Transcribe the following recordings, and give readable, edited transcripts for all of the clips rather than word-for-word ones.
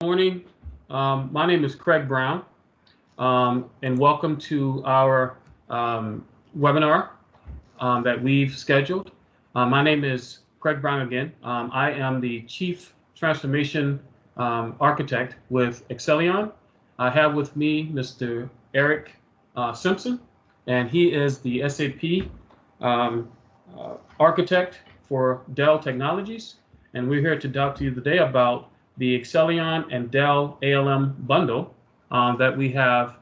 morning. My name is Craig Brown, and welcome to our webinar that we've scheduled. My name is Craig Brown again. I am the Chief Transformation Architect with Xceleon. I have with me Mr. Eric Simpson, and he is the SAP Architect for Dell Technologies. And we're here to talk to you today about the Xceleon and Dell ALM bundle that we have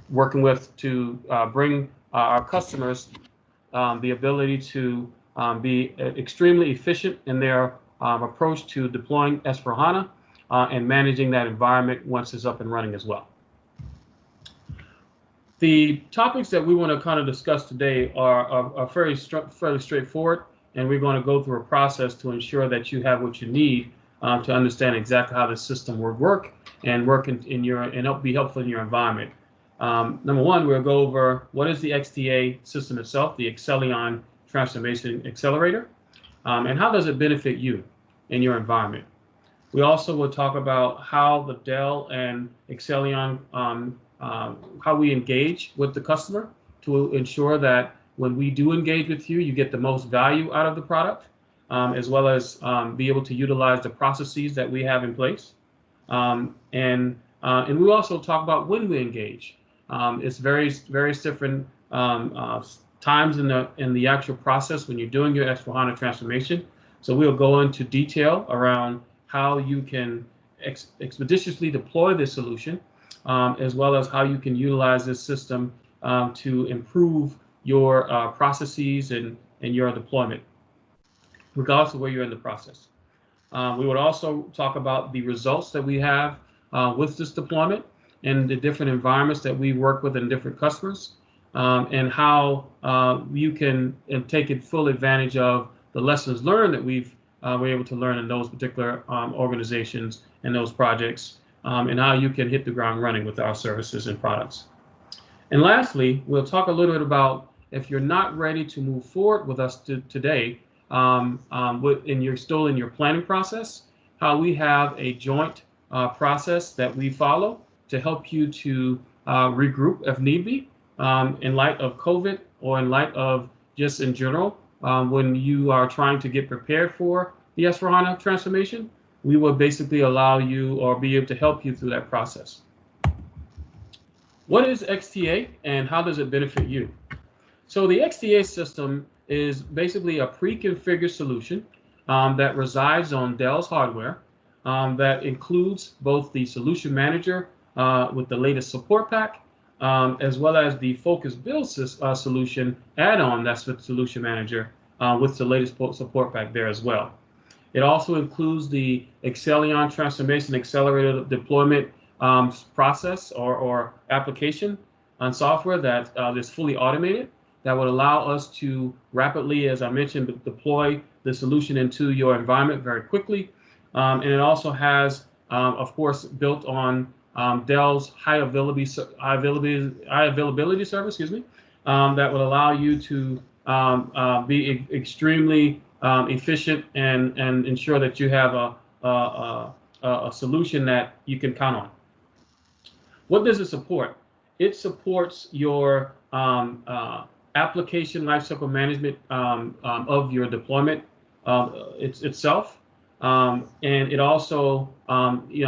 working with to bring our customers the ability to be extremely efficient in their approach to deploying S/4HANA and managing that environment once it's up and running as well. The topics that we want to kind of discuss today are fairly straightforward, and we're going to go through a process to ensure that you have what you need to understand exactly how the system will work and be helpful in your environment. Number one, we'll go over what is the XTA system itself, the Xceleon Transformation Accelerator, and how does it benefit you in your environment. We also will talk about how the Dell and Xceleon, how we engage with the customer to ensure that when we do engage with you, you get the most value out of the product, as well as be able to utilize the processes that we have in place. And we also talk about when we engage. It's various different times in the actual process when you're doing your S/4HANA transformation. So we'll go into detail around how you can expeditiously deploy this solution, as well as how you can utilize this system to improve your processes and your deployment, regardless of where you're in the process. We would also talk about the results that we have with this deployment and the different environments that we work with in different customers, and how you can take full advantage of the lessons learned that we're able to learn in those particular organizations and those projects, and how you can hit the ground running with our services and products. And lastly, we'll talk a little bit about if you're not ready to move forward with us today, and you're still in your planning process, how we have a joint process that we follow to help you to regroup if need be, in light of COVID or in light of just in general, when you are trying to get prepared for the S/4HANA transformation. We will basically allow you or be able to help you through that process. What is XTA and how does it benefit you? So the XTA system is basically a pre-configured solution that resides on Dell's hardware that includes both the solution manager with the latest support pack, as well as the Focus Build solution add-on that's with Solution Manager with the latest support pack there as well. It also includes the Xceleon Transformation Accelerator deployment process or application on software that is fully automated, that would allow us to rapidly, as I mentioned, deploy the solution into your environment very quickly. And it also has, of course, built on Dell's high availability service, that will allow you to be extremely efficient and ensure that you have a solution that you can count on. What does it support? It supports your application lifecycle management of your deployment itself, and it also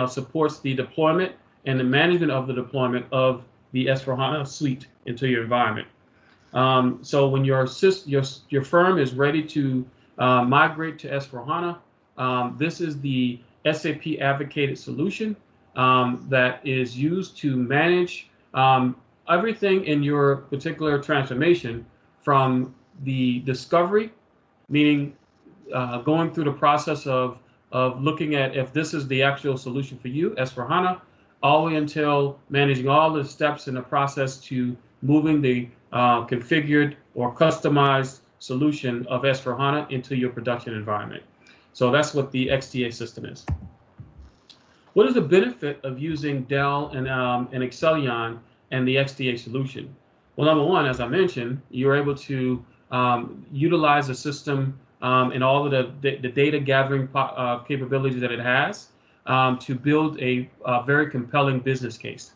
supports the deployment and the management of the deployment of the S/4HANA suite into your environment. So when your firm is ready to migrate to S/4HANA, this is the SAP advocated solution that is used to manage everything in your particular transformation, from the discovery, meaning going through the process of looking at if this is the actual solution for you, S/4HANA, all the way until managing all the steps in the process to moving the configured or customized solution of S/4HANA into your production environment. So that's what the XTA system is. What is the benefit of using Dell and Xceleon and the XTA solution? Well, number one, as I mentioned, you're able to utilize the system and all of the data gathering capabilities that it has to build a very compelling business case.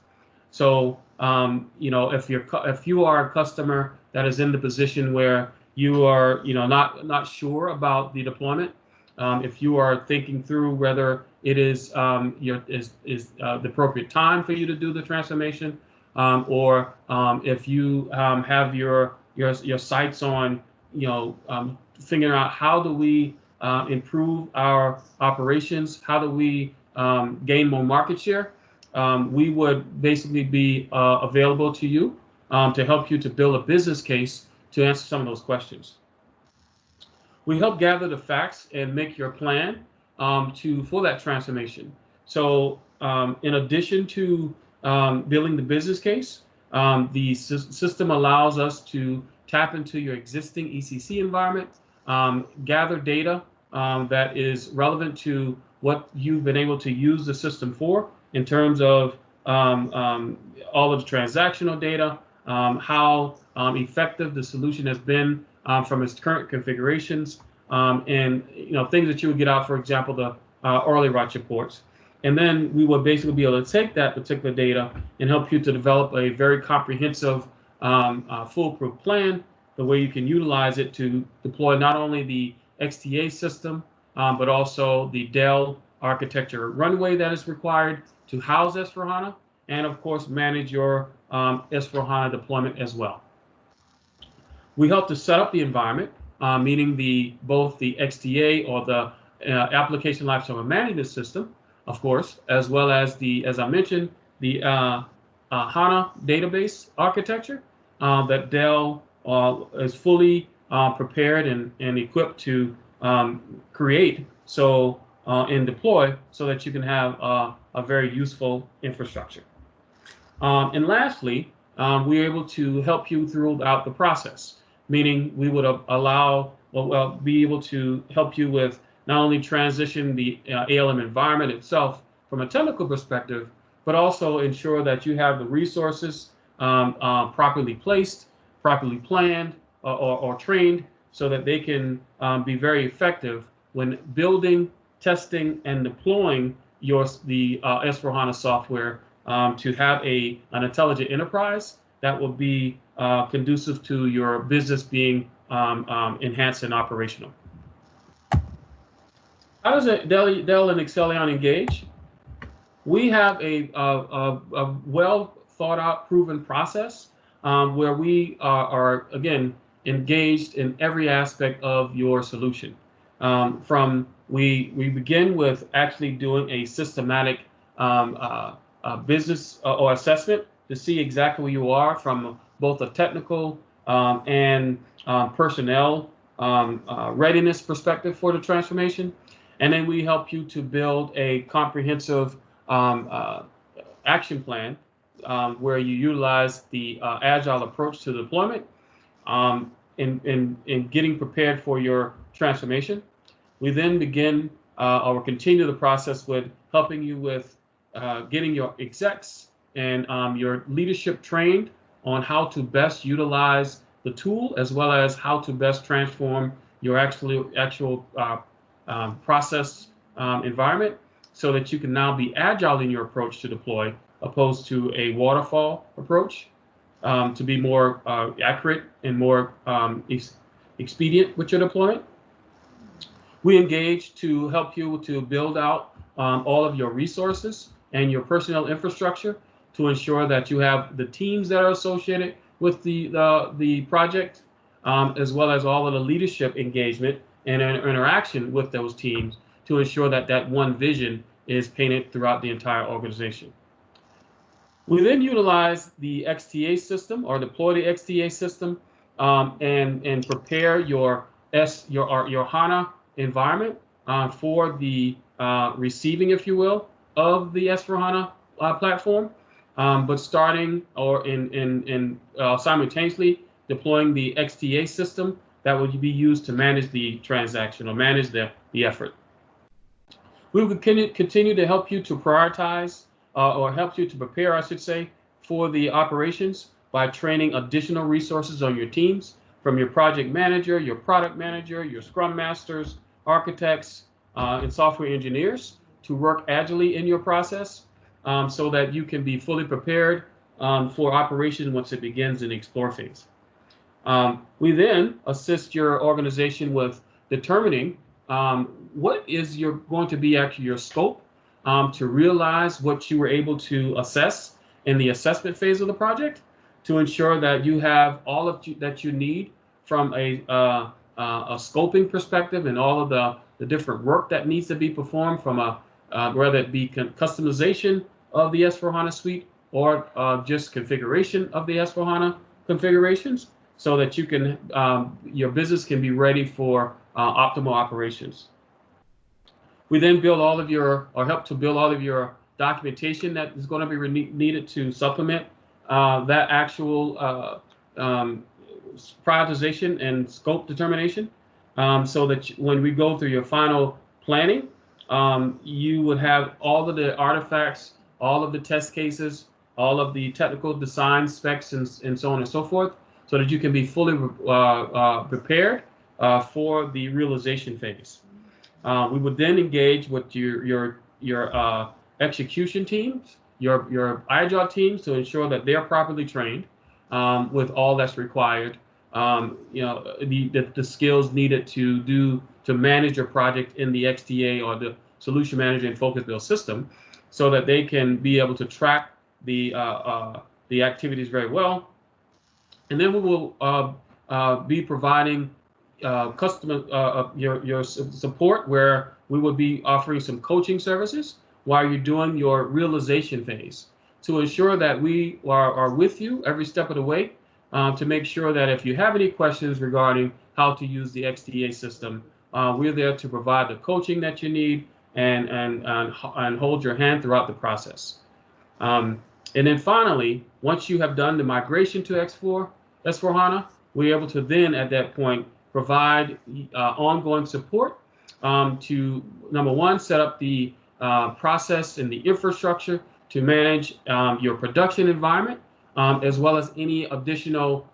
So, if you are a customer that is in the position where you are, not sure about the deployment, if you are thinking through whether it is the appropriate time for you to do the transformation, or if you have your sights on, figuring out how do we improve our operations, how do we gain more market share, we would basically be available to you to help you to build a business case to answer some of those questions. We help gather the facts and make your plan for that transformation. So in addition to building the business case, the system allows us to tap into your existing ECC environment, gather data that is relevant to what you've been able to use the system for in terms of all of the transactional data, how effective the solution has been from its current configurations, and things that you would get out, for example, the early watch reports. And then we will basically be able to take that particular data and help you to develop a very comprehensive, foolproof plan, the way you can utilize it to deploy not only the XTA system, but also the Dell architecture runway that is required to house S/4HANA, and of course manage your S/4HANA deployment as well. We help to set up the environment, meaning both the XTA or the application lifecycle management system, of course, as well as as I mentioned, the HANA database architecture that Dell is fully prepared and equipped to create and deploy so that you can have a very useful infrastructure. And lastly, we're able to help you throughout the process, meaning we would be able to help you with not only transition the ALM environment itself from a technical perspective, but also ensure that you have the resources properly placed, properly planned, or trained so that they can be very effective when building, testing, and deploying the S/4HANA software to have an intelligent enterprise that will be conducive to your business being enhanced and operational. How does Dell and Xceleon engage? We have a well thought out, proven process where we are again engaged in every aspect of your solution. We begin with actually doing a systematic business or assessment to see exactly where you are from both a technical and personnel readiness perspective for the transformation. And then we help you to build a comprehensive action plan where you utilize the agile approach to deployment in getting prepared for your transformation. We then begin or continue the process with helping you with getting your execs and your leadership trained on how to best utilize the tool, as well as how to best transform your actual process environment so that you can now be agile in your approach to deploy, opposed to a waterfall approach, to be more accurate and more expedient with your deployment. We engage to help you to build out all of your resources and your personnel infrastructure to ensure that you have the teams that are associated with the project, as well as all of the leadership engagement and interaction with those teams to ensure that that one vision is painted throughout the entire organization. We then utilize the XTA system or deploy the XTA system and prepare your HANA environment for the receiving, if you will, of the S/4HANA platform, but starting or simultaneously deploying the XTA system that will be used to manage the transaction or manage the effort. We will continue to help you to prioritize or help you to prepare, I should say, for the operations by training additional resources on your teams, from your project manager, your product manager, your scrum masters, architects, and software engineers, to work agilely in your process so that you can be fully prepared for operation once it begins in the explore phase. We then assist your organization with determining what is going to be actually your scope to realize what you were able to assess in the assessment phase of the project, to ensure that you have all of that you need from a scoping perspective and all of the different work that needs to be performed from whether it be customization of the S/4HANA suite or just configuration of the S/4HANA configurations, so that you can your business can be ready for optimal operations. We then build all of your, or help to build all of your documentation that is going to be needed to supplement that actual prioritization and scope determination, so that when we go through your final planning, you would have all of the artifacts, all of the test cases, all of the technical design specs, and so on and so forth, so that you can be fully prepared for the realization phase. We would then engage with your execution teams, your agile teams, to ensure that they're properly trained with all that's required. The skills needed to manage your project in the XDA or the Solution Manager and Focus Build system, so that they can be able to track the activities very well. And then we will be providing customer your support, where we will be offering some coaching services while you're doing your realization phase, to ensure that we are with you every step of the way, to make sure that if you have any questions regarding how to use the XDA system, we're there to provide the coaching that you need and hold your hand throughout the process. And then finally, once you have done the migration to S/4HANA, we're able to then at that point provide ongoing support to, number one, set up the process and the infrastructure to manage your production environment, as well as any additional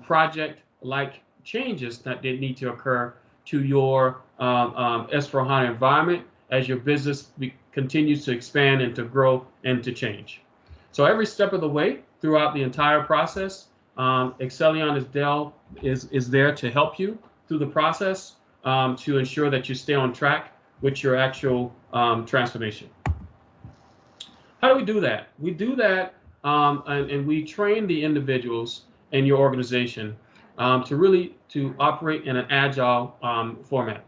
project-like changes that they need to occur to your S/4HANA environment as your business continues to expand and to grow and to change. So every step of the way throughout the entire process, Xceleon as Dell is there to help you through the process, to ensure that you stay on track with your actual transformation. How do we do that? We do that and we train the individuals in your organization to operate in an agile format.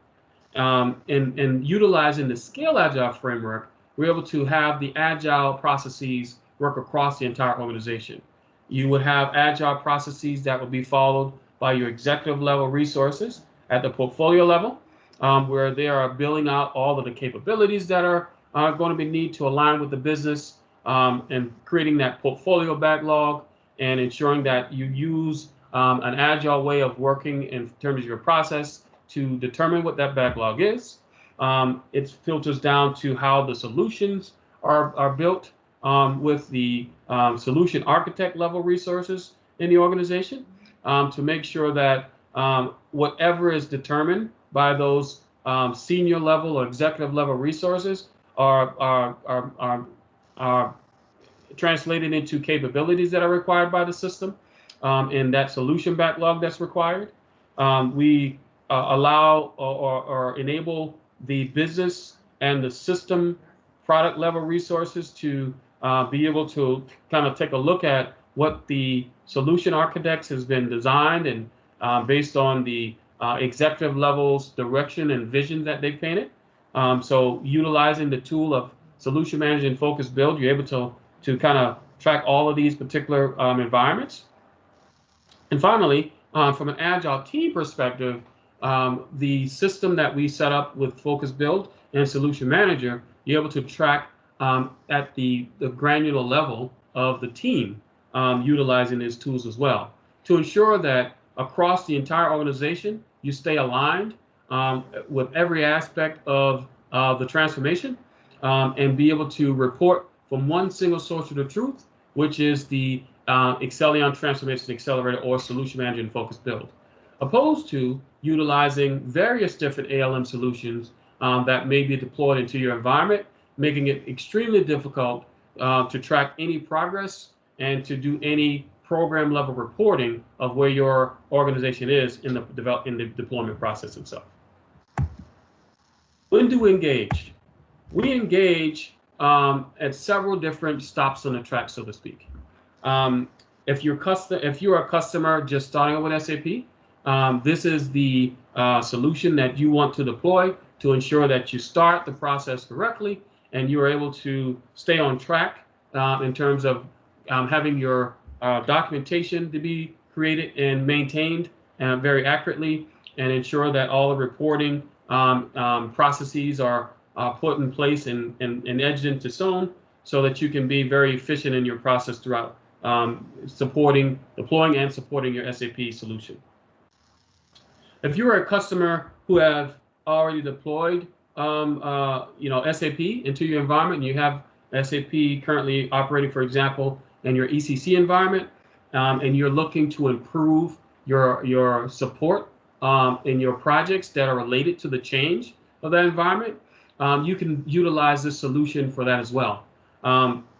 And utilizing the Scale Agile framework, we're able to have the agile processes work across the entire organization. You would have agile processes that will be followed by your executive level resources at the portfolio level, where they are building out all of the capabilities that are going to be needed to align with the business, and creating that portfolio backlog and ensuring that you use an agile way of working in terms of your process to determine what that backlog is. It filters down to how the solutions are built with the solution architect level resources in the organization, to make sure that whatever is determined by those senior level or executive level resources are translated into capabilities that are required by the system, and that solution backlog that's required. We allow or enable the business and the system product level resources to be able to kind of take a look at what the solution architects has been designed and based on the executive levels direction and vision that they've painted. So utilizing the tool of Solution Manager and Focus Build, you're able to kind of track all of these particular environments. And finally, from an agile team perspective, the system that we set up with Focus Build and Solution Manager, you're able to track at the granular level of the team, utilizing these tools as well, to ensure that across the entire organization, you stay aligned with every aspect of the transformation, and be able to report from one single source of the truth, which is the Xceleon Transformation Accelerator or Solution Manager and Focus Build, opposed to utilizing various different ALM solutions that may be deployed into your environment making it extremely difficult to track any progress and to do any program level reporting of where your organization is in the deployment process itself. When do we engage? We engage at several different stops on the track, so to speak. If you're a customer just starting out with SAP, this is the solution that you want to deploy to ensure that you start the process correctly and you are able to stay on track in terms of having your documentation to be created and maintained very accurately, and ensure that all the reporting processes are put in place and edged into stone so that you can be very efficient in your process throughout deploying and supporting your SAP solution. If you are a customer who have already deployed SAP into your environment, and you have SAP currently operating, for example, in your ECC environment, and you're looking to improve your support in your projects that are related to the change of that environment, you can utilize this solution for that as well.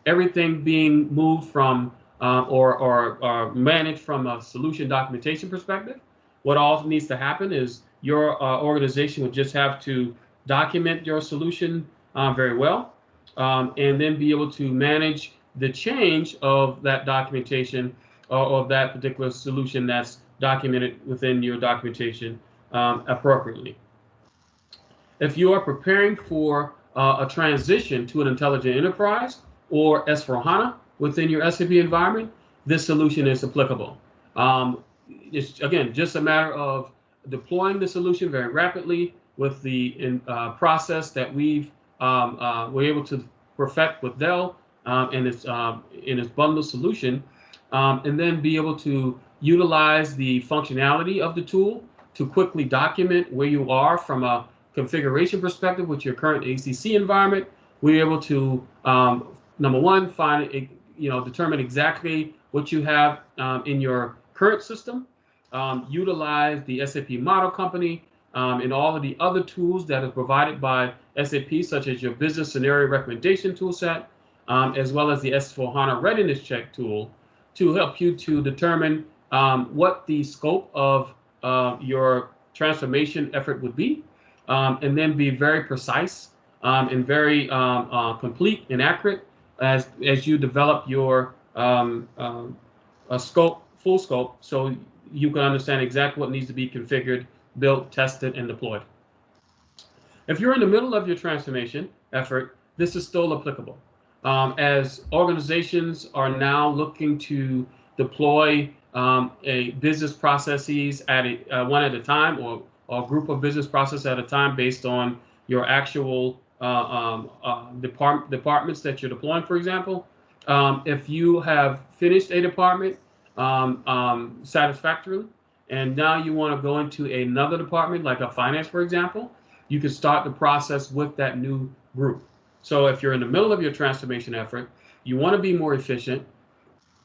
Everything being moved from or managed from a solution documentation perspective. What all needs to happen is your organization would just have to document your solution very well, and then be able to manage the change of that documentation or of that particular solution that's documented within your documentation appropriately. If you are preparing for a transition to an intelligent enterprise or S/4HANA within your SAP environment, this solution is applicable. It's, again, just a matter of deploying the solution very rapidly with the process that we're able to perfect with Dell in its bundle solution, and then be able to utilize the functionality of the tool to quickly document where you are from a configuration perspective with your current ACC environment. We're able to, number one, determine exactly what you have in your current system, utilize the SAP Model Company and all of the other tools that are provided by SAP, such as your Business Scenario Recommendation toolset, as well as the S/4HANA Readiness Check tool, to help you to determine what the scope of your transformation effort would be, and then be very precise and very complete and accurate as you develop your full scope, so you can understand exactly what needs to be configured, built, tested, and deployed. If you're in the middle of your transformation effort, this is still applicable. As organizations are now looking to deploy a business processes at one at a time, or a group of business processes at a time, based on your actual departments that you're deploying, for example. If you have finished a department satisfactorily, and now you want to go into another department, like a finance, for example, you can start the process with that new group. So if you're in the middle of your transformation effort, you want to be more efficient,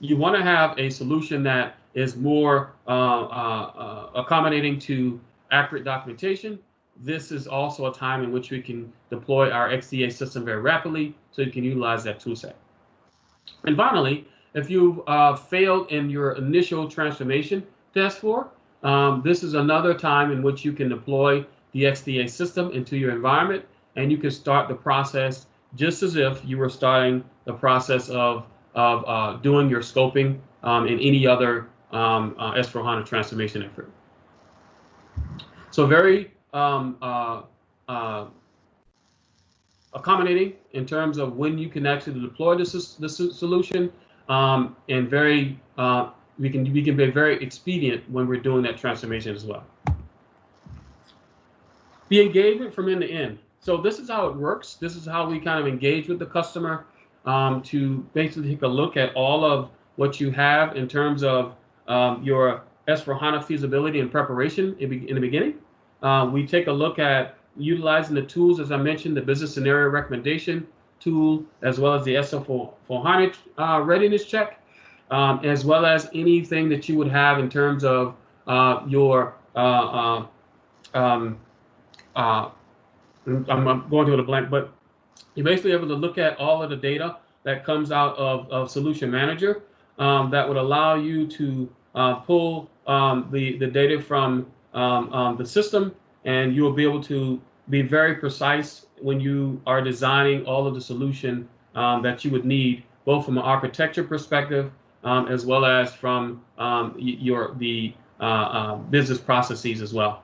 you want to have a solution that is more accommodating to accurate documentation, this is also a time in which we can deploy our XDA system very rapidly, so you can utilize that tool set. And finally, if you've failed in your initial transformation test this is another time in which you can deploy the XDA system into your environment, and you can start the process just as if you were starting the process of doing your scoping in any other S/4HANA transformation effort. So very accommodating in terms of when you can actually deploy this solution, and very we can be very expedient when we're doing that transformation as well. The engagement from end to end. So this is how it works. This is how we kind of engage with the customer to basically take a look at all of what you have in terms of your S/4HANA feasibility and preparation in the beginning. We take a look at utilizing the tools, as I mentioned, the Business Scenario Recommendation tool, as well as the S/4HANA Readiness Check, as well as anything that you would have in terms of your I'm going to the blank, but You're basically able to look at all of the data that comes out of Solution Manager that would allow you to pull the data from the system, and you will be able to be very precise when you are designing all of the solution that you would need, both from an architecture perspective as well as from the business processes as well.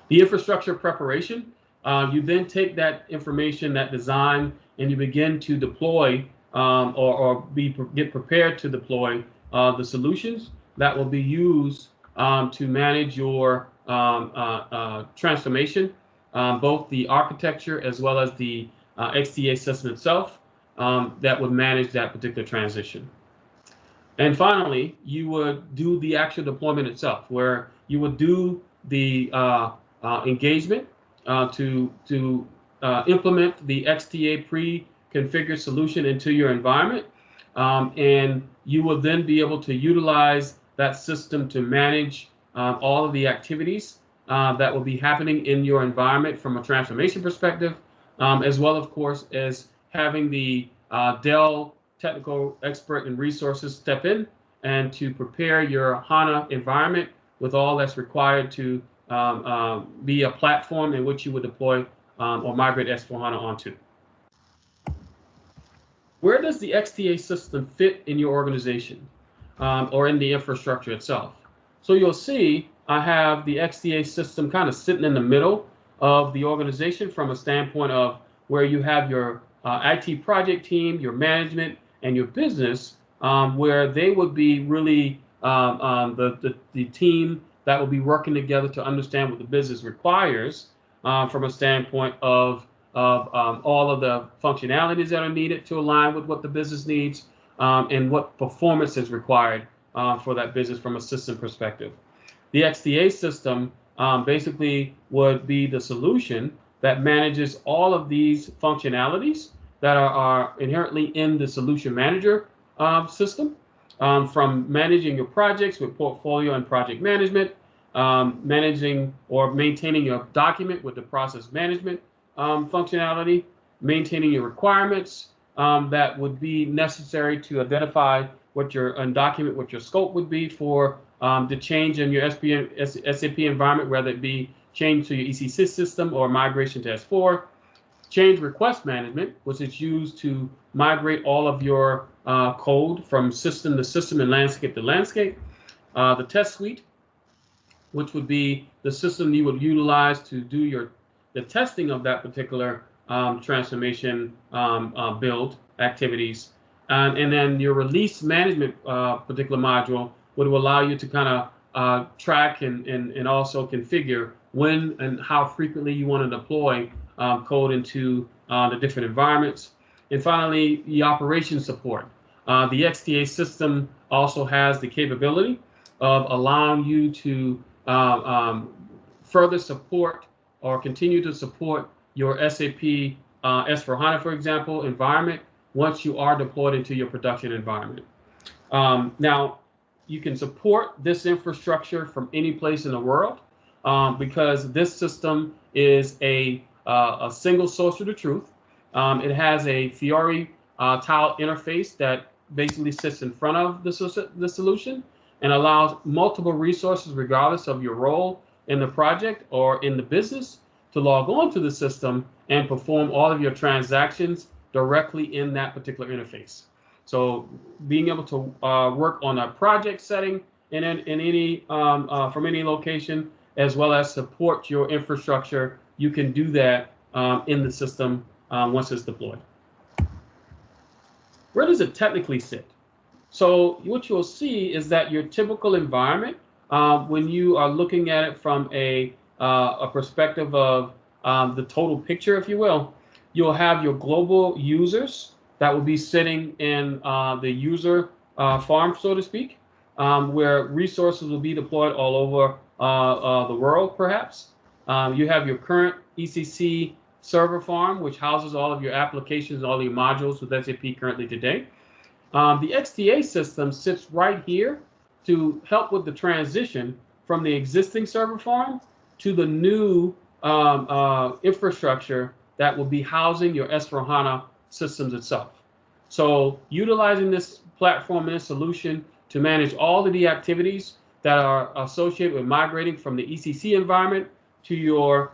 The infrastructure preparation, you then take that information, that design, and you begin to deploy get prepared to deploy the solutions that will be used to manage your transformation, both the architecture as well as the XDA system itself that would manage that particular transition. And finally, you would do the actual deployment itself, where you would do the engagement to implement the XDA pre-configured solution into your environment. And you will then be able to utilize that system to manage all of the activities that will be happening in your environment from a transformation perspective, as well, of course, as having the Dell technical expert and resources step in and to prepare your HANA environment with all that's required to be a platform in which you would deploy or migrate S/4HANA onto. Where does the XDA system fit in your organization or in the infrastructure itself? So you'll see I have the XDA system kind of sitting in the middle of the organization from a standpoint of where you have your IT project team, your management, and your business, where they would be really the team that will be working together to understand what the business requires from a standpoint of all of the functionalities that are needed to align with what the business needs and what performance is required for that business from a system perspective. The XDA system basically would be the solution that manages all of these functionalities that are inherently in the Solution Manager system, from managing your projects with portfolio and project management, managing or maintaining your document with the process management functionality, maintaining your requirements that would be necessary to identify what and document what your scope would be for the change in your SAP environment, whether it be change to your ECC system or migration to S4. Change request management, which is used to migrate all of your code from system to system and landscape to landscape. The test suite, which would be the system you would utilize to do the testing of that particular transformation build activities. And then your release management particular module would allow you to kind of track and also configure when and how frequently you want to deploy code into the different environments. And finally, the operation support. The XDA system also has the capability of allowing you to further support or continue to support your SAP S/4HANA, for example, environment once you are deployed into your production environment. Now, you can support this infrastructure from any place in the world because this system is a single source of the truth. It has a Fiori tile interface that basically sits in front of the solution and allows multiple resources, regardless of your role in the project or in the business, to log on to the system and perform all of your transactions directly in that particular interface. So being able to work on a project setting in any from any location, as well as support your infrastructure, you can do that in the system once it's deployed. Where does it technically sit? So what you'll see is that your typical environment, when you are looking at it from a perspective of the total picture, if you will, you'll have your global users that will be sitting in the user farm, so to speak, where resources will be deployed all over the world, perhaps. You have your current ECC server farm, which houses all of your applications, all your modules with SAP currently today. The XDA system sits right here to help with the transition from the existing server farm to the new infrastructure that will be housing your S/4HANA systems itself. So utilizing this platform and solution to manage all of the activities that are associated with migrating from the ECC environment to your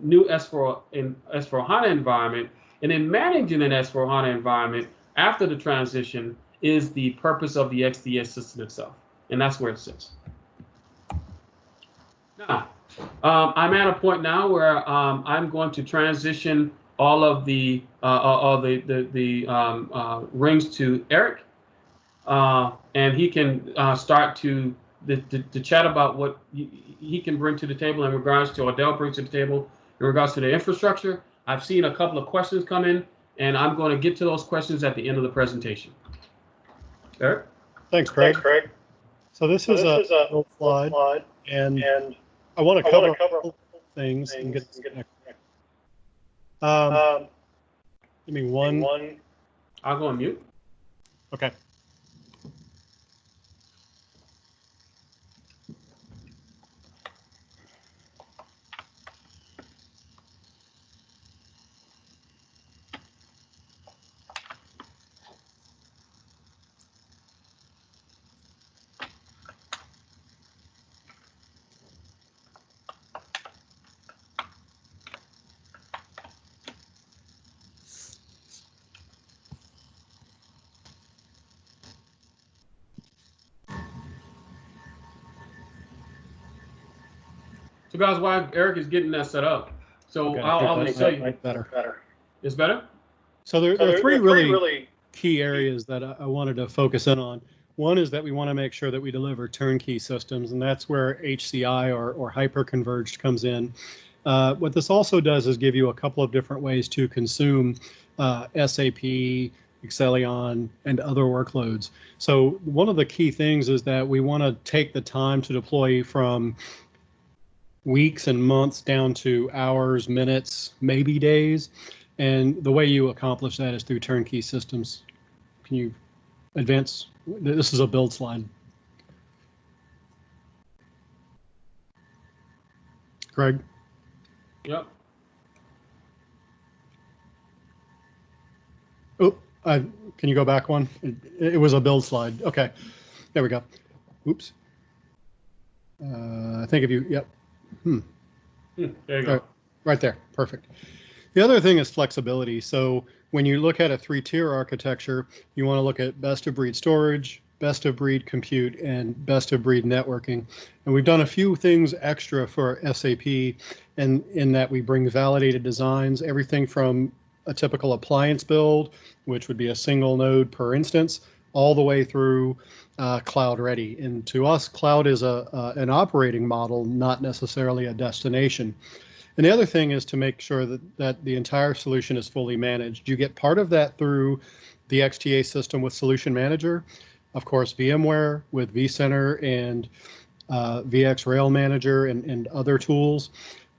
new S/4HANA environment, and then managing an S/4HANA environment after the transition is the purpose of the XDS system itself, and that's where it sits. Now, I'm at a point now where I'm going to transition all of the rings to Eric, and he can start to chat about what he can bring to the table in regards to, or Dell brings to the table in regards to the infrastructure. I've seen a couple of questions come in, and I'm going to get to those questions at the end of the presentation. Eric? Thanks, Craig. So this is a little slide, and I want to cover things and get this connected. Give me one. I'll go on mute. Okay. So guys, while Eric is getting that set up, so Okay, I'll just tell you. Better. It's better? So there are three really key areas that I wanted to focus in on. One is that we want to make sure that we deliver turnkey systems, and that's where HCI or hyper-converged comes in. What this also does is give you a couple of different ways to consume SAP, Xceleon, and other workloads. So one of the key things is that we want to take the time to deploy from weeks and months down to hours, minutes, maybe days. And the way you accomplish that is through turnkey systems. Can you advance? This is a build slide. Greg? Yep. Oh, can you go back one? It was a build slide. Okay, there we go. Oops. I think if you, yep. There you go. Right there, perfect. The other thing is flexibility. So when you look at a 3-tier architecture, you want to look at best of breed storage, best of breed compute, and best of breed networking. And we've done a few things extra for SAP in that we bring validated designs, everything from a typical appliance build, which would be a single node per instance, all the way through cloud ready. And to us, cloud is an operating model, not necessarily a destination. And the other thing is to make sure that the entire solution is fully managed. You get part of that through the XTA system with Solution Manager, of course, VMware with vCenter and VX Rail Manager and other tools,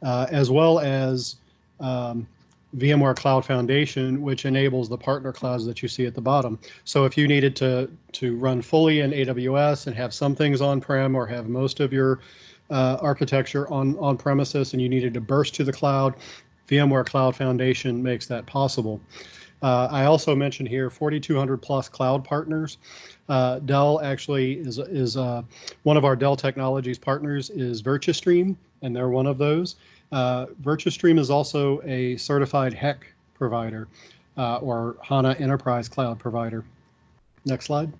as well as VMware Cloud Foundation, which enables the partner clouds that you see at the bottom. So if you needed to run fully in AWS and have some things on-prem or have most of your architecture on premises and you needed to burst to the cloud, VMware Cloud Foundation makes that possible. I also mentioned here 4,200 plus cloud partners. Dell actually is one of our Dell Technologies partners is VirtuStream, and they're one of those. VirtuStream is also a certified HEC provider or HANA Enterprise Cloud provider. Next slide.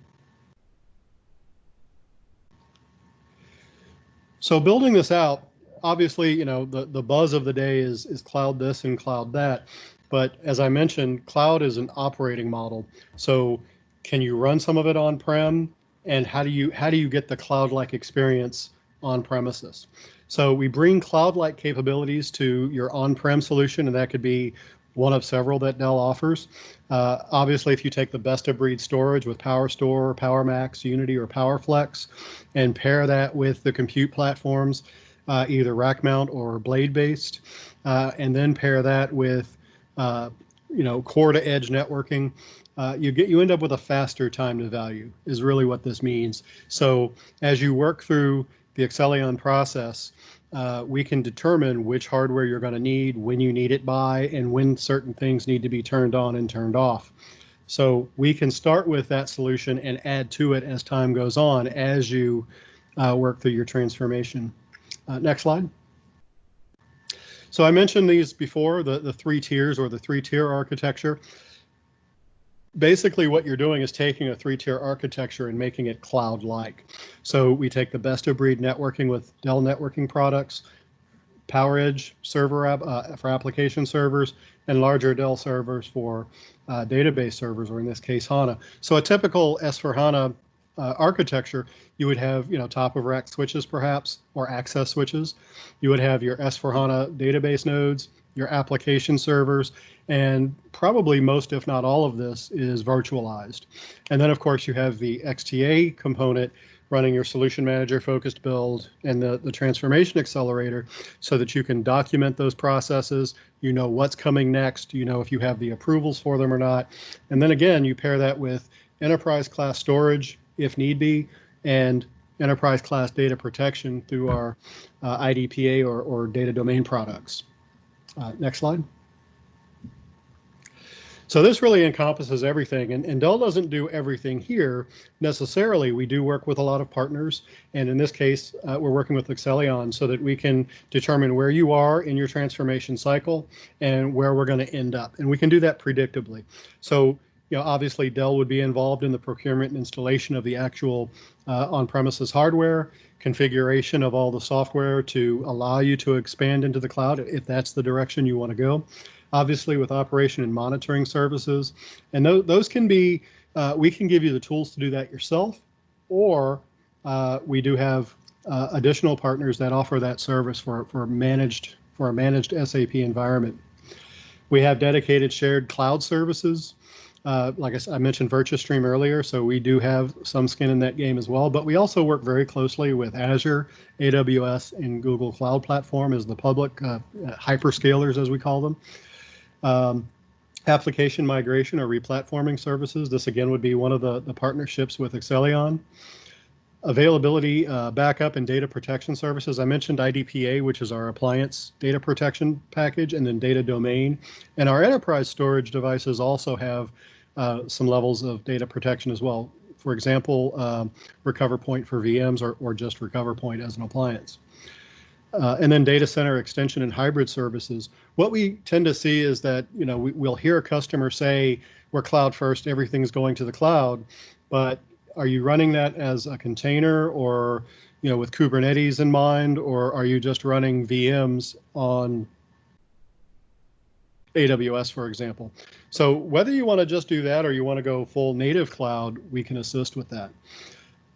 So building this out, obviously, you know, the buzz of the day is cloud this and cloud that. But as I mentioned, cloud is an operating model. So can you run some of it on-prem? And how do you get the cloud-like experience on premises? So we bring cloud-like capabilities to your on-prem solution, and that could be one of several that Dell offers. Obviously, if you take the best of breed storage with PowerStore, PowerMax, Unity, or PowerFlex, and pair that with the compute platforms, either rack mount or blade based, and then pair that with core to edge networking, you end up with a faster time to value is really what this means. So as you work through the Xceleon process, we can determine which hardware you're going to need, when you need it by, and when certain things need to be turned on and turned off. So we can start with that solution and add to it as time goes on as you work through your transformation. Next slide. So I mentioned these before, the 3 tiers or the 3-tier architecture. Basically what you're doing is taking a 3-tier architecture and making it cloud-like. So we take the best of breed networking with Dell networking products, PowerEdge server for application servers, and larger Dell servers for database servers, or in this case, HANA. So a typical S/4HANA architecture, you would have, top of rack switches perhaps, or access switches. You would have your S/4HANA database nodes, your application servers, and probably most, if not all of this, is virtualized. And then, of course, you have the XTA component running your solution manager focused build and the transformation accelerator, so that you can document those processes, what's coming next, if you have the approvals for them or not. And then again, you pair that with enterprise class storage, if need be, and enterprise class data protection through our IDPA or data domain products. Next slide. So this really encompasses everything, and Dell doesn't do everything here necessarily. We do work with a lot of partners, and in this case, we're working with Xceleon so that we can determine where you are in your transformation cycle and where we're going to end up, and we can do that predictably. So, obviously Dell would be involved in the procurement and installation of the actual on-premises hardware, configuration of all the software to allow you to expand into the cloud if that's the direction you want to go. Obviously with operation and monitoring services, and those can be, we can give you the tools to do that yourself, or we do have additional partners that offer that service for a managed SAP environment. We have dedicated shared cloud services. Like I mentioned VirtuStream earlier, so we do have some skin in that game as well, but we also work very closely with Azure, AWS, and Google Cloud Platform as the public hyperscalers, as we call them. Application migration or replatforming services. This again would be one of the partnerships with Xceleon. Availability, backup, and data protection services. I mentioned IDPA, which is our appliance data protection package, and then data domain. And our enterprise storage devices also have some levels of data protection as well. For example, Recover Point for VMs or just Recover Point as an appliance. And then data center extension and hybrid services. What we tend to see is that, we'll hear a customer say, we're cloud first, everything's going to the cloud, but are you running that as a container or, with Kubernetes in mind, or are you just running VMs on AWS, for example? So whether you want to just do that or you want to go full native cloud, we can assist with that.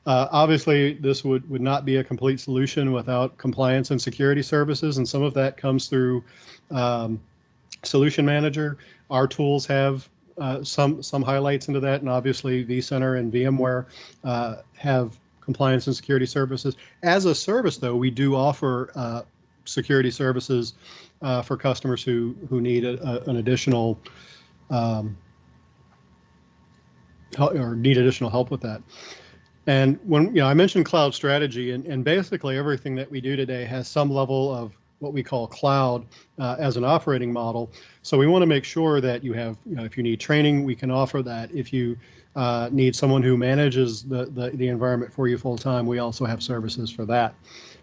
Obviously, this would not be a complete solution without compliance and security services, and some of that comes through Solution Manager. Our tools have some highlights into that, and obviously vCenter and VMware have compliance and security services. As a service, though, we do offer security services for customers who need an additional or need additional help with that. And when I mentioned cloud strategy, and basically everything that we do today has some level of what we call cloud as an operating model. So we want to make sure that you have, if you need training, we can offer that. If you need someone who manages the environment for you full time, we also have services for that.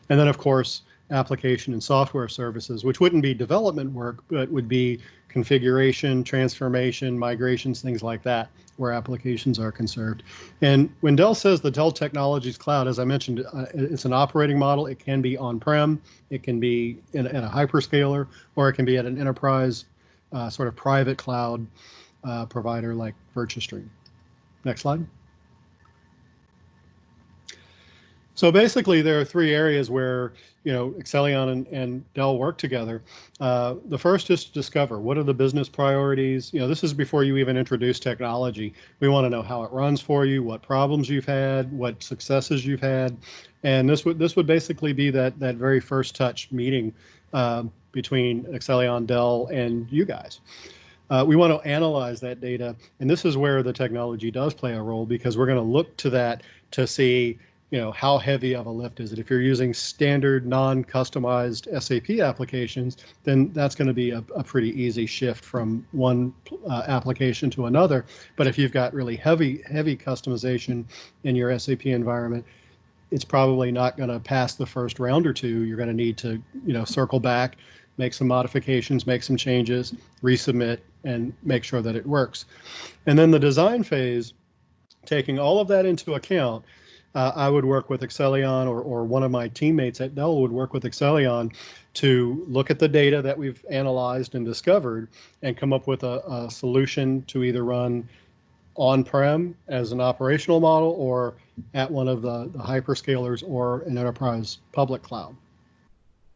And then, of course, application and software services, which wouldn't be development work, but would be configuration, transformation, migrations, things like that, where applications are concerned. And when Dell says the Dell Technologies Cloud, as I mentioned, it's an operating model. It can be on-prem, it can be in a hyperscaler, or it can be at an enterprise sort of private cloud provider like VirtuStream. Next slide. So basically, there are 3 areas where Xceleon and Dell work together. The first is to discover what are the business priorities. This is before you even introduce technology. We want to know how it runs for you, what problems you've had, what successes you've had, and this would basically be that very first touch meeting between Xceleon, Dell, and you guys. We want to analyze that data, and this is where the technology does play a role, because we're going to look to that to see, how heavy of a lift is it? If you're using standard non-customized SAP applications, then that's going to be a pretty easy shift from one application to another. But if you've got really heavy customization in your SAP environment, it's probably not going to pass the first round or two. You're going to need to, circle back, make some modifications, make some changes, resubmit, and make sure that it works. And then the design phase, taking all of that into account, I would work with Xceleon, or one of my teammates at Dell would work with Xceleon to look at the data that we've analyzed and discovered and come up with a solution to either run on-prem as an operational model or at one of the hyperscalers or an enterprise public cloud.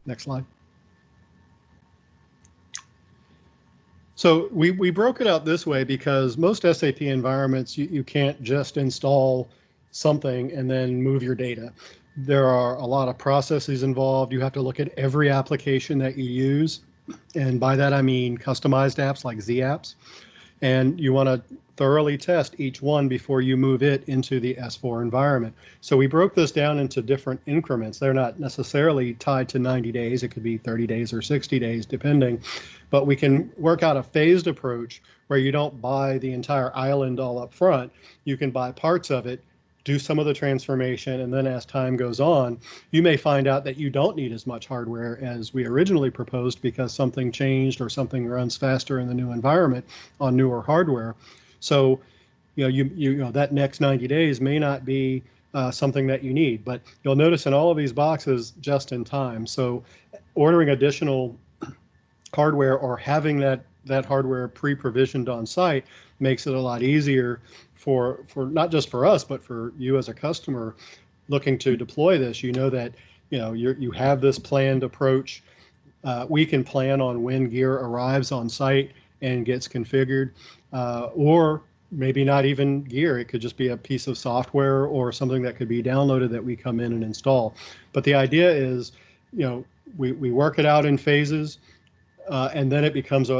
Next slide. So we broke it out this way because most SAP environments, you can't just install something and then move your data. There are a lot of processes involved. You have to look at every application that you use. And by that, I mean customized apps like Z apps. And you want to thoroughly test each one before you move it into the S4 environment. So we broke this down into different increments. They're not necessarily tied to 90 days. It could be 30 days or 60 days, depending. But we can work out a phased approach where you don't buy the entire island all up front. You can buy parts of it, do some of the transformation, and then as time goes on, you may find out that you don't need as much hardware as we originally proposed because something changed or something runs faster in the new environment on newer hardware. So, that next 90 days may not be something that you need, but you'll notice in all of these boxes just in time. So ordering additional hardware or having that hardware pre-provisioned on site makes it a lot easier for not just for us, but for you as a customer looking to deploy this. You know that you have this planned approach. We can plan on when gear arrives on site and gets configured, or maybe not even gear. It could just be a piece of software or something that could be downloaded that we come in and install. But the idea is, we work it out in phases, and then it becomes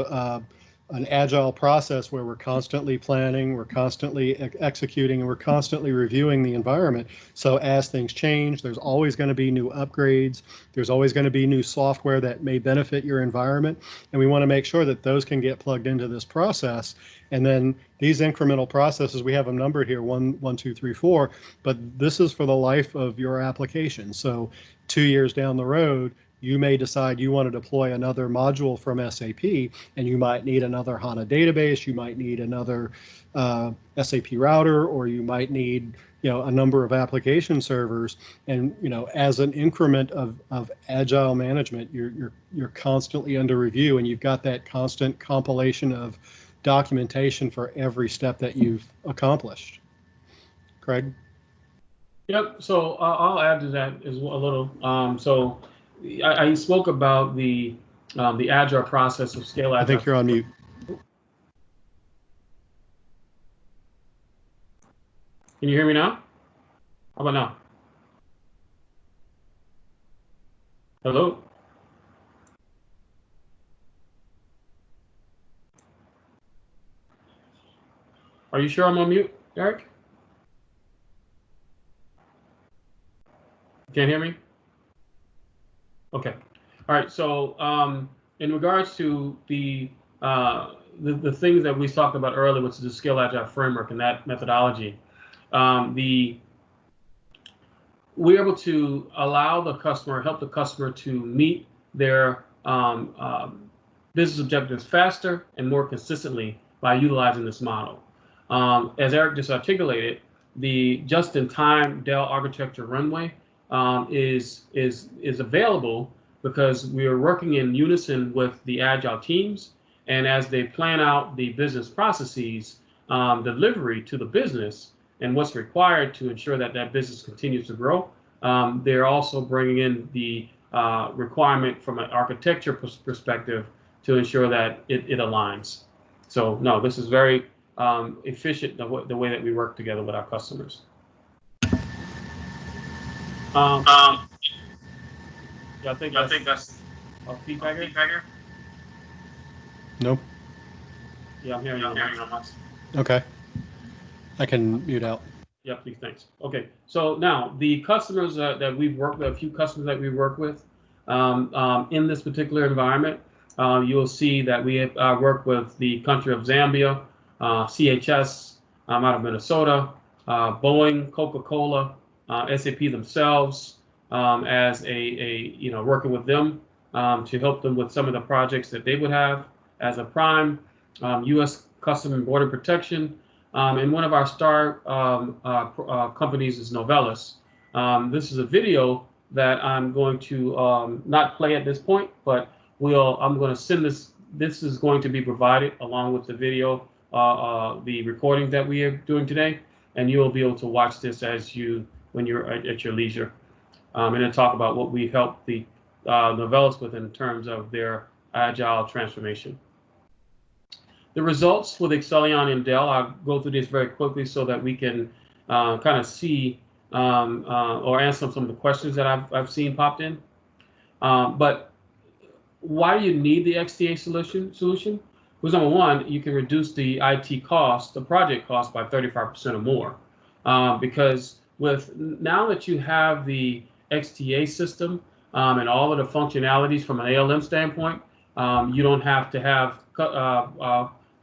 an agile process where we're constantly planning, we're constantly executing, and we're constantly reviewing the environment. So as things change, there's always going to be new upgrades. There's always going to be new software that may benefit your environment. And we want to make sure that those can get plugged into this process. And then these incremental processes, we have them numbered here, 1, 2, 3, 4, but this is for the life of your application. So 2 years down the road, you may decide you want to deploy another module from SAP, and you might need another HANA database, you might need another SAP router, or you might need a number of application servers. And as an increment of agile management, you're constantly under review, and you've got that constant compilation of documentation for every step that you've accomplished. Craig? Yep. So I'll add to that as well a little. So I spoke about the agile process of scale agile. I think you're on mute. Can you hear me now? How about now? Hello? Are you sure I'm on mute, Eric? Can't hear me? Okay. All right. So in regards to the things that we talked about earlier, which is the Scale Agile framework and that methodology, we're able to allow the customer, help the customer to meet their business objectives faster and more consistently by utilizing this model. As Eric just articulated, the just-in-time Dell architecture runway is available because we are working in unison with the agile teams, and as they plan out the business processes, delivery to the business and what's required to ensure that that business continues to grow, they're also bringing in the requirement from an architecture perspective to ensure that it aligns. So no, this is very efficient, the way that we work together with our customers. Yeah, I think that's feedback here. Nope. Yeah, I'm hearing you. Okay. I can mute out. Yeah, please, thanks. Okay, so now the customers that we've worked with, a few customers that we work with in this particular environment, you'll see that we have worked with the country of Zambia, CHS out of Minnesota, Boeing, Coca-Cola, SAP themselves, as working with them to help them with some of the projects that they would have as a prime, U.S. Custom and Border Protection. And one of our star companies is Novellus. This is a video that I'm going to not play at this point, but I'm going to send this. This is going to be provided along with the video, the recording that we are doing today, and you'll be able to watch this when you're at your leisure. And then talk about what we helped the Novellus with in terms of their agile transformation. The results with Xceleon and Dell, I'll go through this very quickly so that we can kind of see or answer some of the questions that I've seen popped in. But why do you need the XDA solution? Because number one, you can reduce the IT cost, the project cost, by 35% or more. Because now that you have the XDA system and all of the functionalities from an ALM standpoint, you don't have to have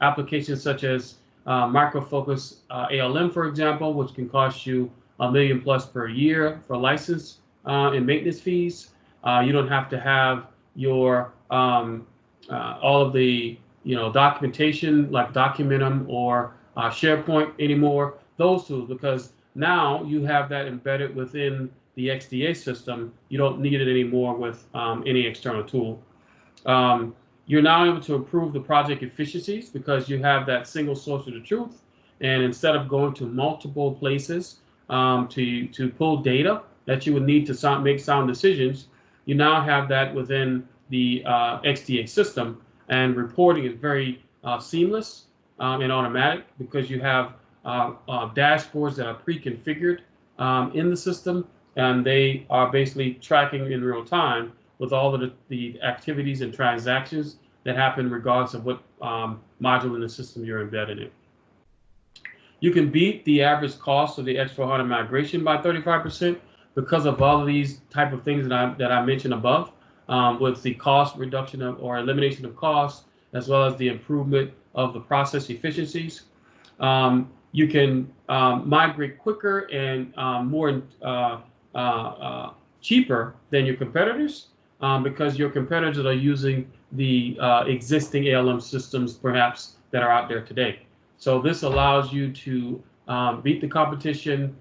applications such as Micro Focus ALM, for example, which can cost you $1 million plus per year for license and maintenance fees. You don't have to have your all of the documentation like Documentum or SharePoint anymore. Those tools, because now you have that embedded within the XDA system. You don't need it anymore with any external tool. You're now able to improve the project efficiencies because you have that single source of the truth. And instead of going to multiple places to pull data that you would need to make sound decisions, you now have that within the XDA system. And reporting is very seamless and automatic because you have dashboards that are pre-configured in the system, and they are basically tracking in real time with all of the activities and transactions that happen regardless of what module in the system you're embedded in. You can beat the average cost of the S/4HANA migration by 35% because of all of these type of things that I mentioned above, with the cost reduction or elimination of costs, as well as the improvement of the process efficiencies. You can migrate quicker and more cheaper than your competitors because your competitors are using the existing ALM systems perhaps that are out there today. So this allows you to beat the competition,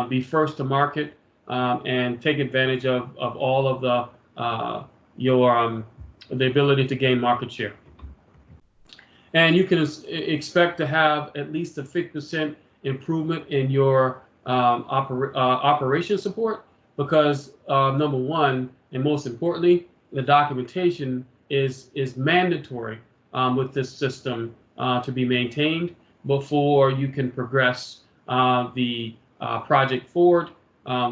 be first to market, and take advantage of all of the ability to gain market share. And you can expect to have at least a 50% improvement in your operation support because number one, and most importantly, the documentation is mandatory with this system to be maintained before you can progress the project forward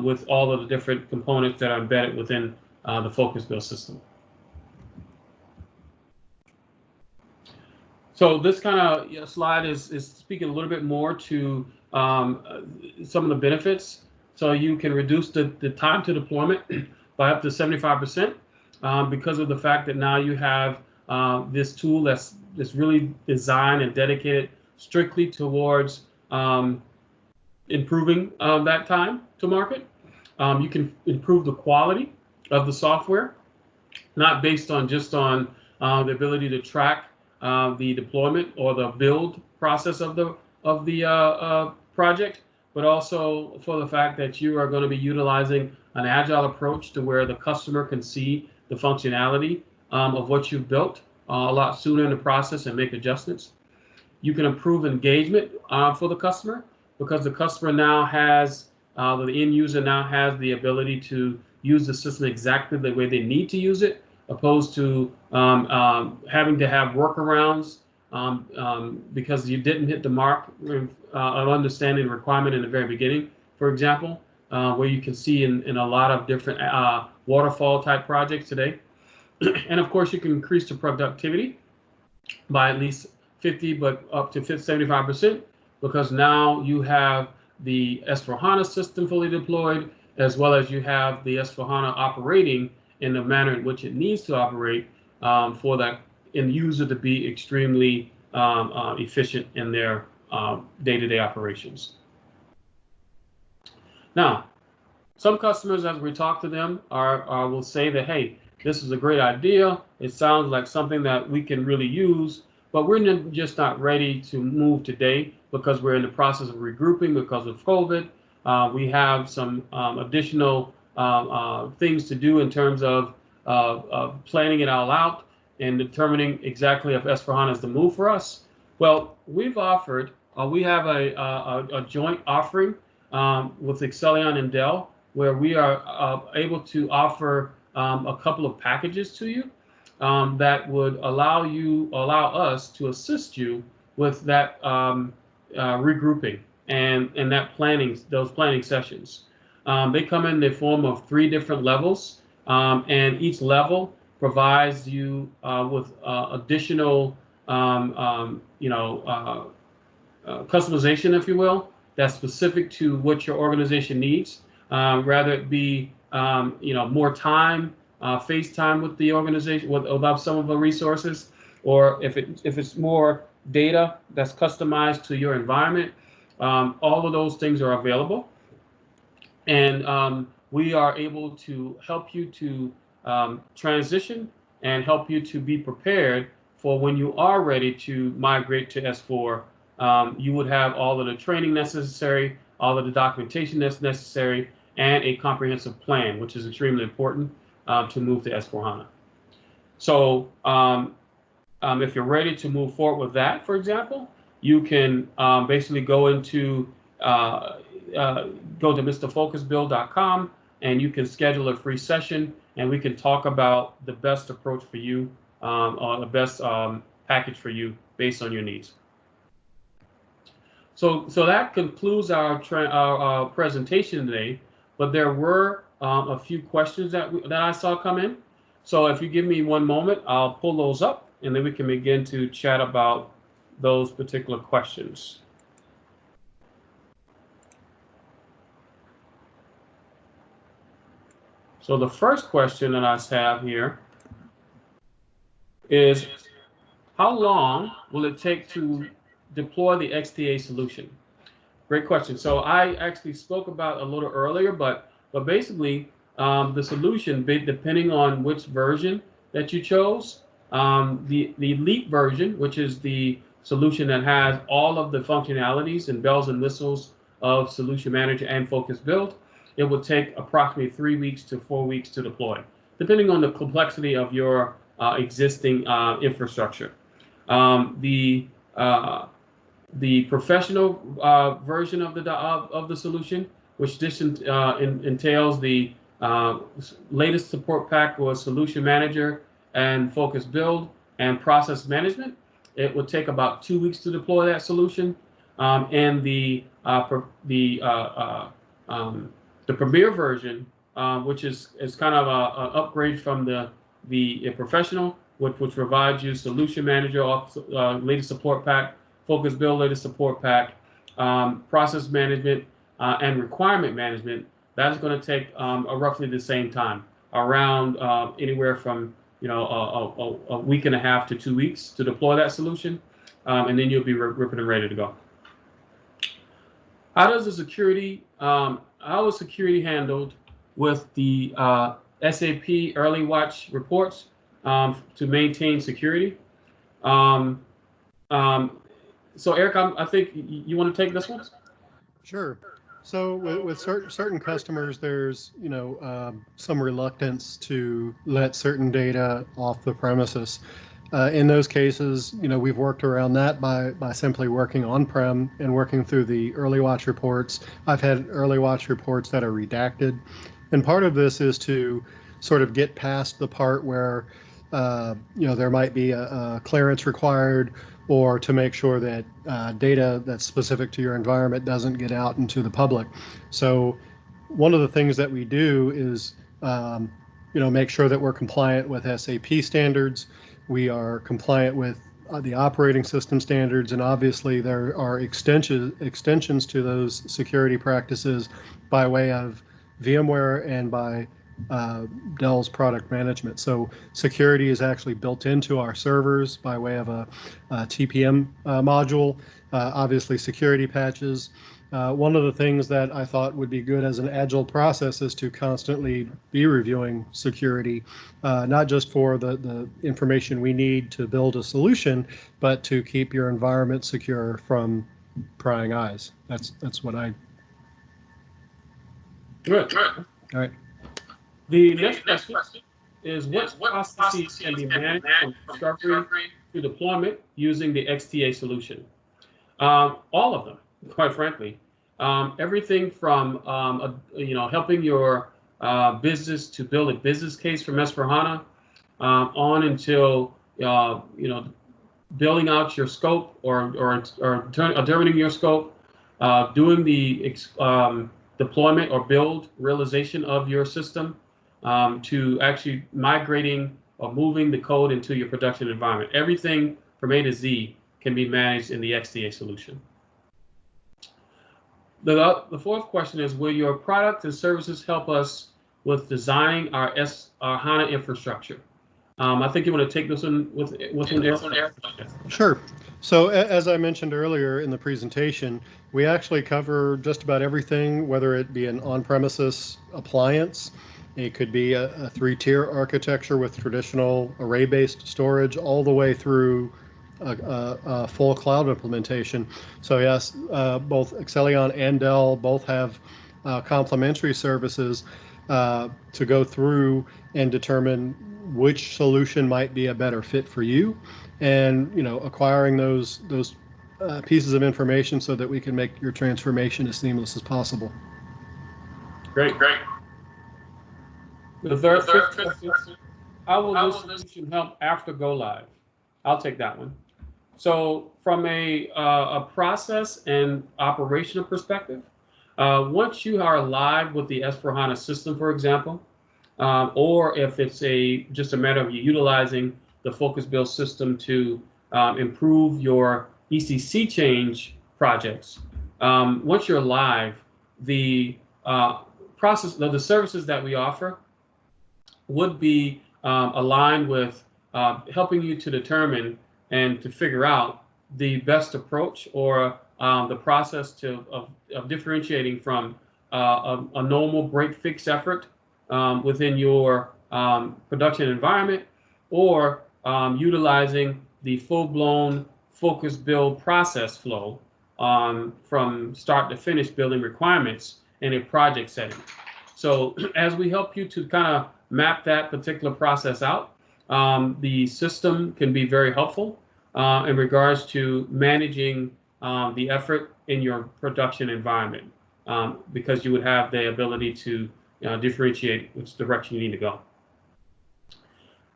with all of the different components that are embedded within the Focus Build system. So this kind of slide is speaking a little bit more to some of the benefits. So you can reduce the time to deployment by up to 75% because of the fact that now you have this tool that's really designed and dedicated strictly towards improving that time to market. You can improve the quality of the software, not based on just on the ability to track the deployment or the build process of the project, but also for the fact that you are going to be utilizing an agile approach to where the customer can see the functionality of what you've built a lot sooner in the process and make adjustments. You can improve engagement for the customer because the customer now has, the end user now has the ability to use the system exactly the way they need to use it, opposed to having to have workarounds because you didn't hit the mark of understanding the requirement in the very beginning, for example, where you can see in a lot of different waterfall type projects today. And of course, you can increase the productivity by at least 50, but up to 75%, because now you have the S/4HANA system fully deployed, as well as you have the S/4HANA operating in the manner in which it needs to operate for that end user to be extremely efficient in their day-to-day operations. Now, some customers, as we talk to them, will say that, hey, this is a great idea. It sounds like something that we can really use, but we're just not ready to move today because we're in the process of regrouping because of COVID. We have some additional things to do in terms of planning it all out and determining exactly if S/4HANA is the move for us. Well, we have a joint offering with Xceleon and Dell, where we are able to offer a couple of packages to you that would allow us to assist you with that regrouping and those planning sessions. They come in the form of 3 different levels, and each level provides you with additional customization, if you will, that's specific to what your organization needs. Rather it be more time, face time with the organization, about some of the resources, or if it's more data that's customized to your environment. All of those things are available, and we are able to help you to transition and help you to be prepared for when you are ready to migrate to S4. You would have all of the training necessary, all of the documentation that's necessary, and a comprehensive plan, which is extremely important to move to S4HANA. So if you're ready to move forward with that, for example, you can basically go to mrfocusbuild.com, and you can schedule a free session, and we can talk about the best approach for you, or the best package for you based on your needs. So that concludes our presentation today, but there were a few questions that I saw come in. So if you give me one moment, I'll pull those up, and then we can begin to chat about those particular questions. So the first question that I have here is, how long will it take to deploy the XDA solution? Great question. So I actually spoke about a little earlier, but basically the solution, depending on which version that you chose, the elite version, which is the solution that has all of the functionalities and bells and whistles of Solution Manager and Focus Build, it would take approximately 3 weeks to 4 weeks to deploy, depending on the complexity of your existing infrastructure. The professional version of the solution, which entails the latest support pack with Solution Manager and Focus Build and Process Management, it would take about 2 weeks to deploy that solution. And the Premier version, which is kind of an upgrade from the professional, which provides you Solution Manager, latest support pack, Focus Build, latest support pack, process management, and requirement management. That is going to take roughly the same time, around anywhere from a week and a half to 2 weeks to deploy that solution, and then you'll be ripping and ready to go. How is security handled with the SAP Early Watch reports to maintain security? So Eric, I think you want to take this one? Sure. So with certain customers, there's some reluctance to let certain data off the premises. In those cases, we've worked around that by simply working on-prem and working through the early watch reports. I've had early watch reports that are redacted, and part of this is to sort of get past the part where there might be a clearance required, or to make sure that data that's specific to your environment doesn't get out into the public. So one of the things that we do is make sure that we're compliant with SAP standards. We are compliant with the operating system standards, and obviously there are extensions to those security practices by way of VMware and by Dell's product management. So security is actually built into our servers by way of a TPM module, obviously security patches. One of the things that I thought would be good as an agile process is to constantly be reviewing security, not just for the information we need to build a solution, but to keep your environment secure from prying eyes. That's what I. Good. All right. The next question is what processes can be managed from discovery to deployment using the XTA solution? All of them, quite frankly. Everything from helping your business to build a business case from S/4HANA on until building out your scope or determining your scope, doing the deployment or build realization of your system, to actually migrating or moving the code into your production environment. Everything from A to Z can be managed in the XTA solution. The fourth question is, will your products and services help us with designing our HANA infrastructure? I think you want to take this one with Eric. Sure. So as I mentioned earlier in the presentation, we actually cover just about everything, whether it be an on-premises appliance, it could be a three-tier architecture with traditional array-based storage, all the way through a full cloud implementation. So yes, both Xceleon and Dell both have complementary services to go through and determine which solution might be a better fit for you, and acquiring those pieces of information so that we can make your transformation as seamless as possible. Great. The third question, how will this solution help after go live? I'll take that one. So from a process and operational perspective, once you are live with the S/4HANA system, for example, or if it's just a matter of you utilizing the Focus Build system to improve your ECC change projects, once you're live, the the services that we offer would be aligned with helping you to determine and to figure out the best approach or the process of differentiating from a normal break-fix effort within your production environment, or utilizing the full-blown Focus Build process flow from start to finish building requirements in a project setting. So as we help you to kind of map that particular process out, the system can be very helpful in regards to managing the effort in your production environment, because you would have the ability to differentiate which direction you need to go.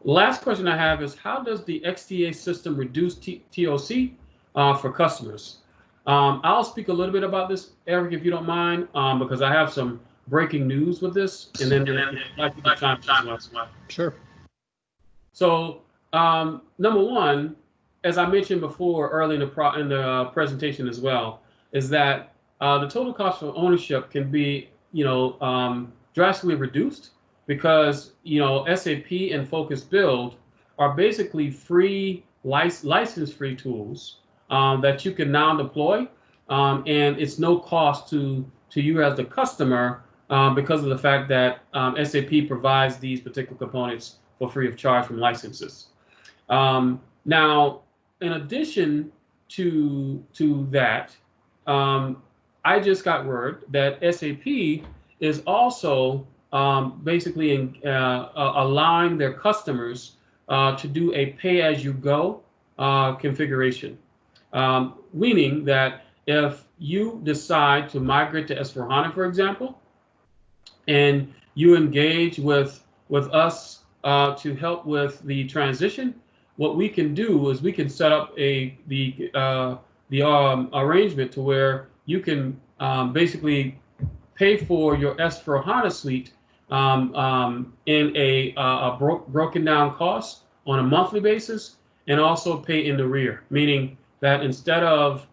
Last question I have is, how does the XTA system reduce TOC for customers? I'll speak a little bit about this, Eric, if you don't mind, because I have some breaking news with this, and then like the time as well. Sure. So number one, as I mentioned before early in the presentation as well, is that the total cost of ownership can be drastically reduced, because SAP and Focus Build are basically free license-free tools that you can now deploy, and it's no cost to you as the customer because of the fact that SAP provides these particular components for free of charge from licenses. Now, in addition to that, I just got word that SAP is also basically allowing their customers to do a pay-as-you-go configuration, meaning that if you decide to migrate to S/4HANA, for example, and you engage with us to help with the transition, what we can do is we can set up the arrangement to where you can basically pay for your S/4HANA suite in a broken down cost on a monthly basis, and also pay in the rear, meaning that instead of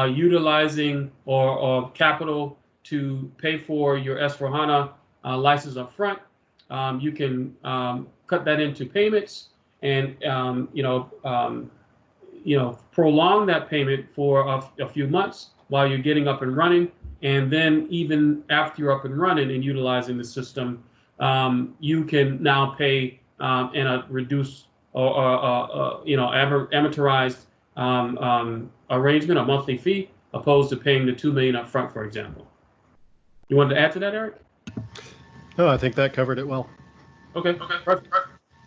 utilizing or capital to pay for your S/4HANA license up front, you can cut that into payments and prolong that payment for a few months while you're getting up and running. And then even after you're up and running and utilizing the system, you can now pay in a reduced or amortized arrangement, a monthly fee, opposed to paying the $2 million up front, for example. You wanted to add to that, Eric? No, I think that covered it well. Okay, perfect.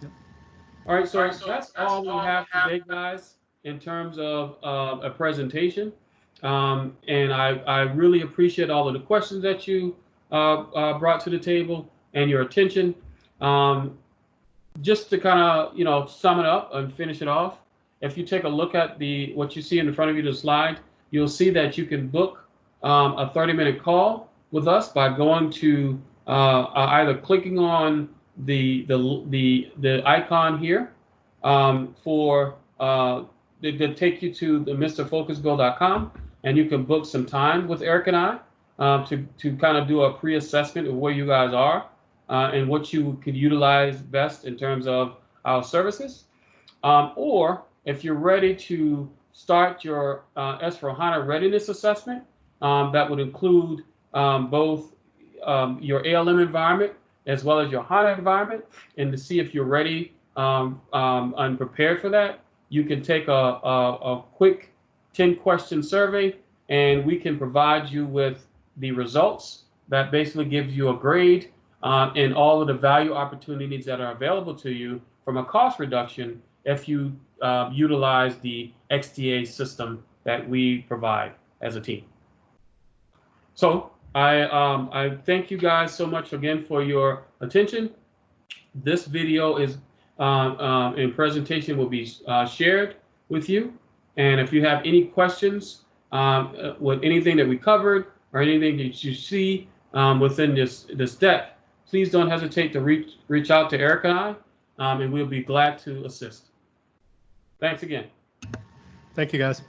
Yep. All right, so that's all we have today, guys, in terms of a presentation. And I really appreciate all of the questions that you brought to the table and your attention. Just to kind of sum it up and finish it off, if you take a look at what you see in front of you, the slide, you'll see that you can book a 30-minute call with us by going to either clicking on the icon here to take you to the MrFocusGo.com, and you can book some time with Eric and I to kind of do a pre-assessment of where you guys are and what you could utilize best in terms of our services. Or if you're ready to start your S/4HANA readiness assessment, that would include both your ALM environment as well as your HANA environment, and to see if you're ready and prepared for that, you can take a quick 10-question survey, and we can provide you with the results that basically gives you a grade and all of the value opportunities that are available to you from a cost reduction if you utilize the XDA system that we provide as a team. So I thank you guys so much again for your attention. This video is in presentation will be shared with you. And if you have any questions with anything that we covered or anything that you see within this deck, please don't hesitate to reach out to Eric and I, and we'll be glad to assist. Thanks again. Thank you, guys.